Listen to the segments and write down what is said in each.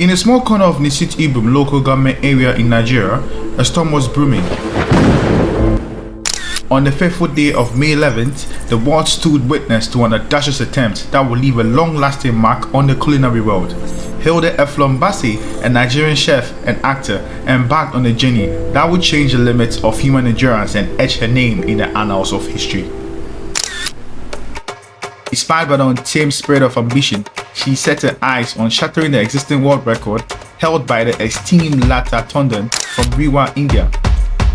In a small corner of Nisit Ibom local government area in Nigeria, a storm was brewing. On the fateful day of May 11th, the world stood witness to an audacious attempt that would leave a long-lasting mark on the culinary world. Hilda Baci, a Nigerian chef and actor, embarked on a journey that would change the limits of human endurance and etch her name in the annals of history. Inspired by the untamed spirit of ambition, she set her eyes on shattering the existing world record held by the esteemed Lata Tondon from Rewa, India.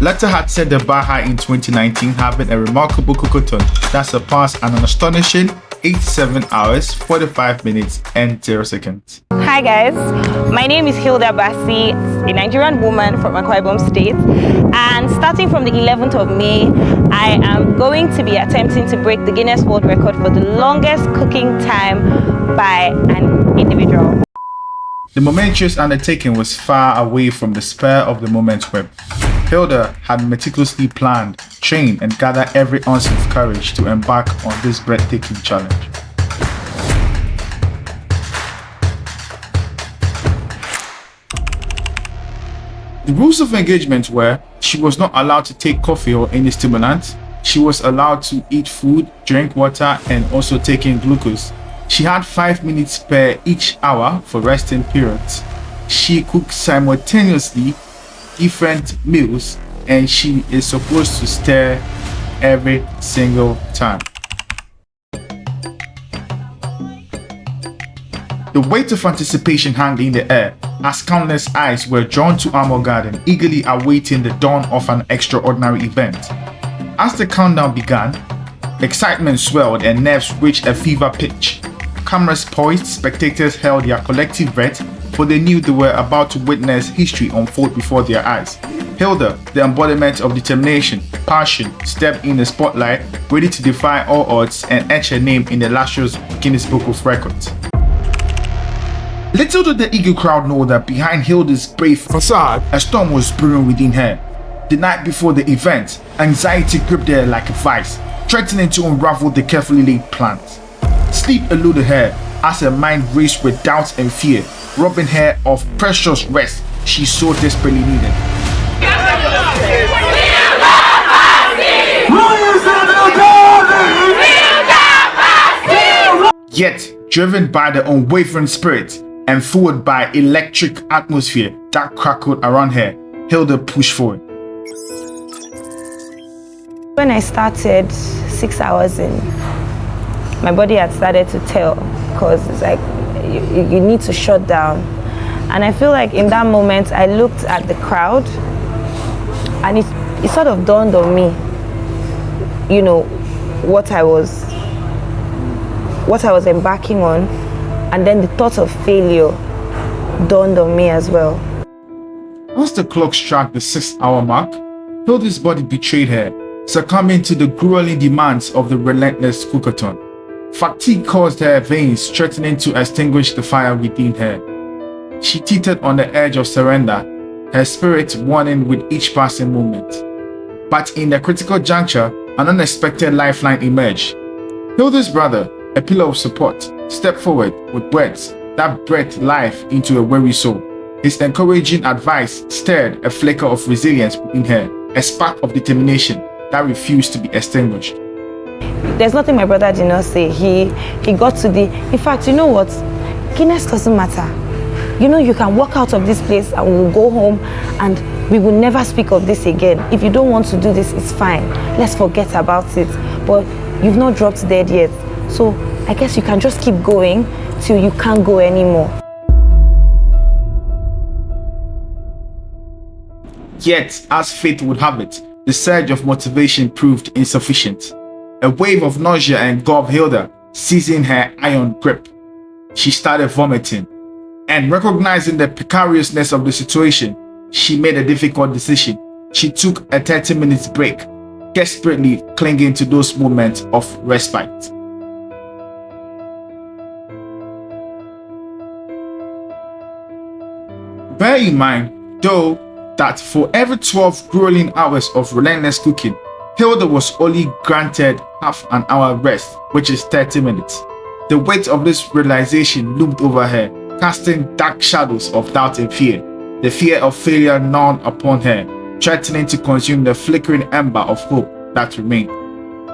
Lata had set the bar high in 2019, having a remarkable cookathon that surpassed an astonishing 87 hours, 45 minutes and 0 seconds. Hi guys, my name is Hilda Bacii, a Nigerian woman from Akwa Ibom State, and starting from the 11th of May, I am going to be attempting to break the Guinness World Record for the longest cooking time by an individual. The momentous undertaking was far away from the spur of the moment whim. Hilda had meticulously planned, trained, and gathered every ounce of courage to embark on this breathtaking challenge. The rules of engagement were: she was not allowed to take coffee or any stimulant, she was allowed to eat food, drink water, and also take in glucose. She had 5 minutes per each hour for resting periods. She cooked simultaneously different meals, and she is supposed to stir every single time. The weight of anticipation hung in the air as countless eyes were drawn to Armour Garden, eagerly awaiting the dawn of an extraordinary event. As the countdown began, excitement swelled and nerves reached a fever pitch. Cameras poised, spectators held their collective breath, for they knew they were about to witness history unfold before their eyes. Hilda, the embodiment of determination, passion, stepped in the spotlight, ready to defy all odds and etch her name in the illustrious Guinness Book of Records. Little did the eager crowd know that behind Hilda's brave facade, a storm was brewing within her. The night before the event, anxiety gripped her like a vice, threatening to unravel the carefully laid plans. Sleep eluded her as her mind raced with doubts and fear, robbing her of precious rest she so desperately needed. Yet, driven by the unwavering spirit and fueled by electric atmosphere that crackled around her, Hilda pushed forward. When I started 6 hours in, my body had started to tell, because it's like you need to shut down. And I feel like in that moment I looked at the crowd and it sort of dawned on me, you know, what I was embarking on, and then the thought of failure dawned on me as well. Once the clock struck the 6-hour mark, Hilda's body betrayed her, succumbing to the grueling demands of the relentless cookathon. Fatigue caused her veins, threatening to extinguish the fire within her. She teetered on the edge of surrender, her spirit waning with each passing moment. But in the critical juncture, an unexpected lifeline emerged. Hilda's brother, a pillar of support, stepped forward with words that breathed life into a weary soul. His encouraging advice stirred a flicker of resilience within her, a spark of determination that refused to be extinguished. There's nothing my brother did not say. He got to the, in fact, you know what? Guinness doesn't matter. You know, you can walk out of this place and we'll go home and we will never speak of this again. If you don't want to do this, it's fine. Let's forget about it. But you've not dropped dead yet. So I guess you can just keep going till you can't go anymore. Yet, as fate would have it, the surge of motivation proved insufficient. A wave of nausea engulfed Hilda, seizing her iron grip. She started vomiting, and recognizing the precariousness of the situation, she made a difficult decision. She took a 30-minute break, desperately clinging to those moments of respite. Bear in mind, though, that for every 12 grueling hours of relentless cooking, Hilda was only granted half an hour rest, which is 30 minutes. The weight of this realization loomed over her, casting dark shadows of doubt and fear. The fear of failure gnawed upon her, threatening to consume the flickering ember of hope that remained.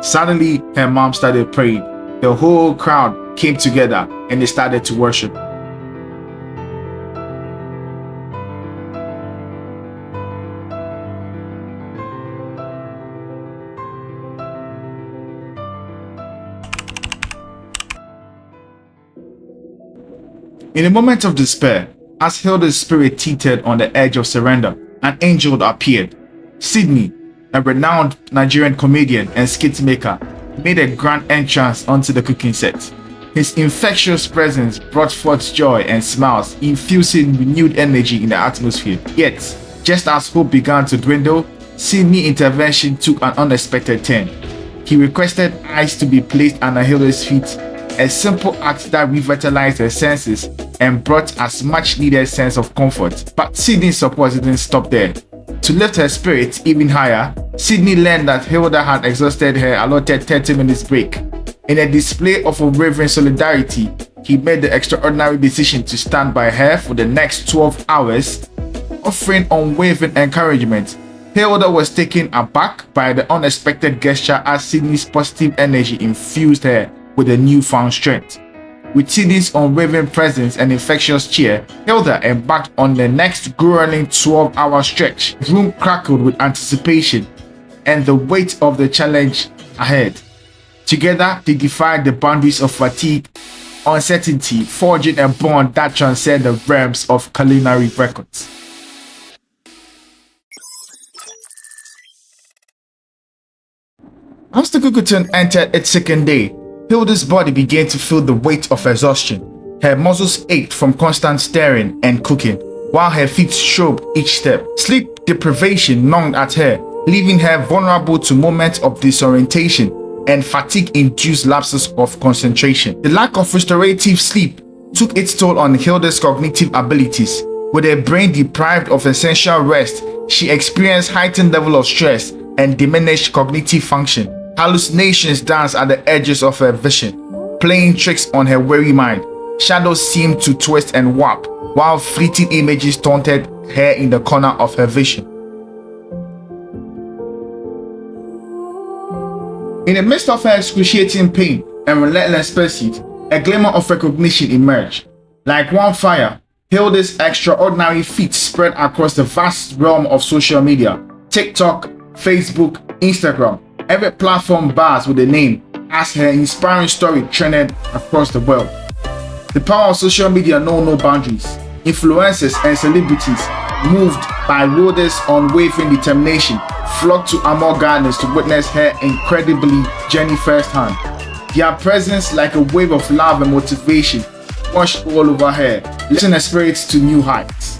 Suddenly, her mom started praying. The whole crowd came together and they started to worship. In a moment of despair, as Hilda's spirit teetered on the edge of surrender, an angel appeared. Sydney, a renowned Nigerian comedian and skit maker, made a grand entrance onto the cooking set. His infectious presence brought forth joy and smiles, infusing renewed energy in the atmosphere. Yet, just as hope began to dwindle, Sydney's intervention took an unexpected turn. He requested ice to be placed under Hilda's feet, a simple act that revitalized her senses and brought as much needed sense of comfort. But Sydney's support didn't stop there. To lift her spirits even higher, Sydney learned that Hilda had exhausted her allotted 30 minutes break. In a display of unwavering solidarity, he made the extraordinary decision to stand by her for the next 12 hours, offering unwavering encouragement. Hilda was taken aback by the unexpected gesture as Sydney's positive energy infused her with a newfound strength. With Sydney's unwavering presence and infectious cheer, Hilda embarked on the next grueling 12-hour stretch. The room crackled with anticipation and the weight of the challenge ahead. Together, they defied the boundaries of fatigue, uncertainty, forging a bond that transcends the realms of culinary records. As the cookathon entered its second day, Hilda's body began to feel the weight of exhaustion. Her muscles ached from constant staring and cooking, while her feet strove each step. Sleep deprivation gnawed at her, leaving her vulnerable to moments of disorientation and fatigue-induced lapses of concentration. The lack of restorative sleep took its toll on Hilda's cognitive abilities. With her brain deprived of essential rest, she experienced heightened level of stress and diminished cognitive function. Hallucinations danced at the edges of her vision, playing tricks on her weary mind. Shadows seemed to twist and warp, while fleeting images taunted her in the corner of her vision. In the midst of her excruciating pain and relentless pursuit, a glimmer of recognition emerged. Like wildfire, Hilda's extraordinary feat spread across the vast realm of social media. TikTok, Facebook, Instagram, every platform bars with a name as her inspiring story trended across the world. The power of social media knows no boundaries. Influencers and celebrities, moved by Hilda's unwavering determination, flocked to Amor Gardens to witness her incredibly journey firsthand. Their presence, like a wave of love and motivation, washed all over her, lifting her spirits to new heights.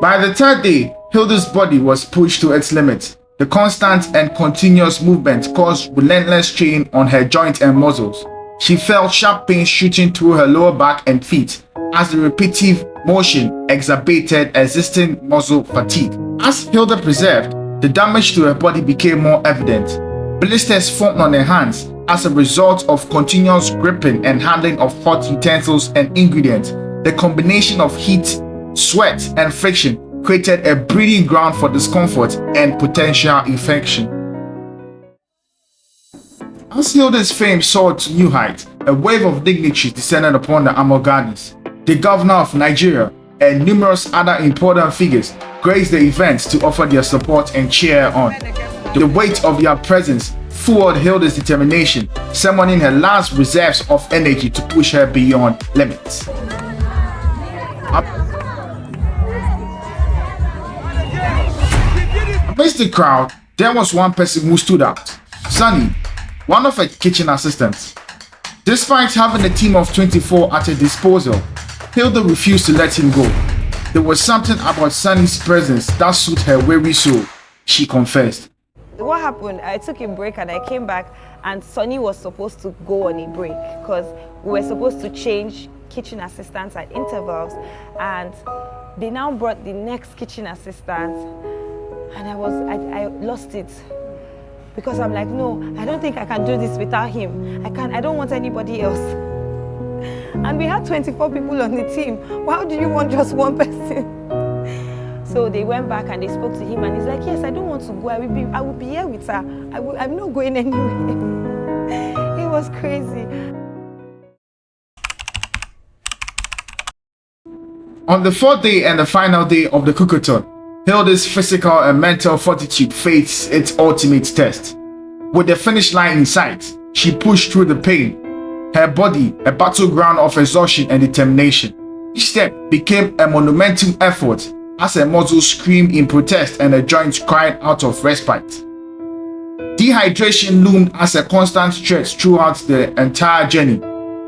By the third day, Hilda's body was pushed to its limit. The constant and continuous movement caused relentless strain on her joints and muscles. She felt sharp pains shooting through her lower back and feet as the repetitive motion exacerbated existing muscle fatigue. As Hilda preserved, the damage to her body became more evident. Blisters formed on her hands as a result of continuous gripping and handling of hot utensils and ingredients. The combination of heat, sweat, and friction created a breeding ground for discomfort and potential infection. As Hilda's fame soared to new heights, a wave of dignitaries descended upon the Amor Gardens. The governor of Nigeria and numerous other important figures graced the events to offer their support and cheer her on. The weight of their presence fueled Hilda's determination, summoning her last reserves of energy to push her beyond limits. Amidst the crowd, there was one person who stood out. Sunny, one of her kitchen assistants. Despite having a team of 24 at her disposal, Hilda refused to let him go. There was something about Sunny's presence that suited her weary soul, she confessed. What happened, I took a break and I came back and Sunny was supposed to go on a break because we were supposed to change kitchen assistants at intervals, and they now brought the next kitchen assistant and I lost it because I'm like, no, I don't think I can do this without him. I don't want anybody else. And we had 24 people on the team. Why do you want just one person? So they went back and they spoke to him and he's like, yes, I don't want to go. I will be here with her. I'm not going anywhere. It was crazy. On the fourth day and the final day of the cookathon, Hilda's physical and mental fortitude faced its ultimate test. With the finish line in sight, she pushed through the pain, her body a battleground of exhaustion and determination. Each step became a monumental effort as her muscles screamed in protest and her joints cried out of respite. Dehydration loomed as a constant threat throughout the entire journey.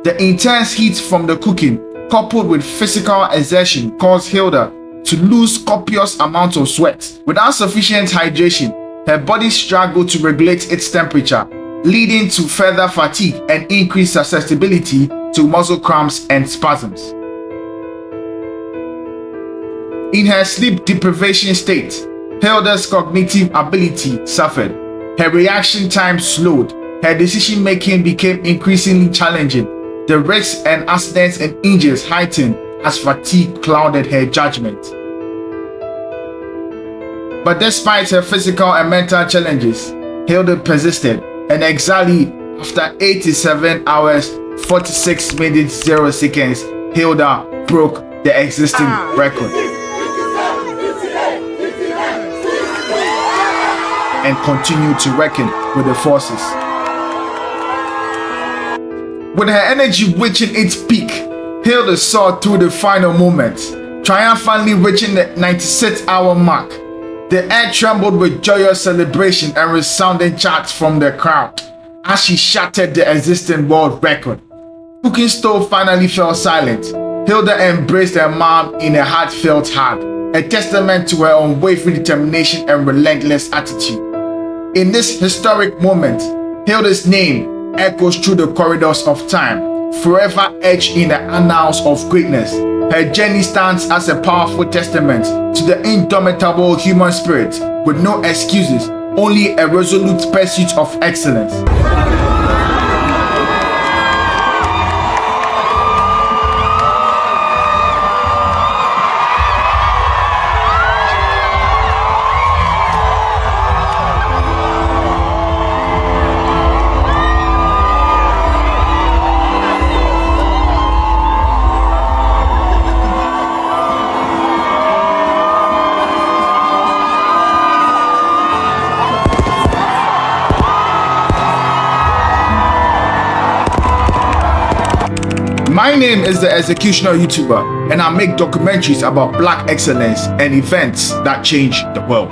The intense heat from the cooking, coupled with physical exertion, caused Hilda to lose copious amounts of sweat. Without sufficient hydration, her body struggled to regulate its temperature, leading to further fatigue and increased susceptibility to muscle cramps and spasms. In her sleep deprivation state, Hilda's cognitive ability suffered. Her reaction time slowed. Her decision-making became increasingly challenging. The risks and accidents and injuries heightened as fatigue clouded her judgment. But despite her physical and mental challenges, Hilda persisted, and exactly after 87 hours, 46 minutes, 0 seconds, Hilda broke the existing record and continued to reckon with the forces. With her energy reaching its peak, Hilda soared through the final moments, triumphantly reaching the 96-hour mark. The air trembled with joyous celebration and resounding chants from the crowd as she shattered the existing world record. Cooking stove finally fell silent. Hilda embraced her mom in a heartfelt hug, a testament to her unwavering determination and relentless attitude. In this historic moment, Hilda's name echoes through the corridors of time, forever etched in the annals of greatness. Her journey stands as a powerful testament to the indomitable human spirit, with no excuses, only a resolute pursuit of excellence. My name is the Executioner YouTuber, and I make documentaries about Black excellence and events that change the world.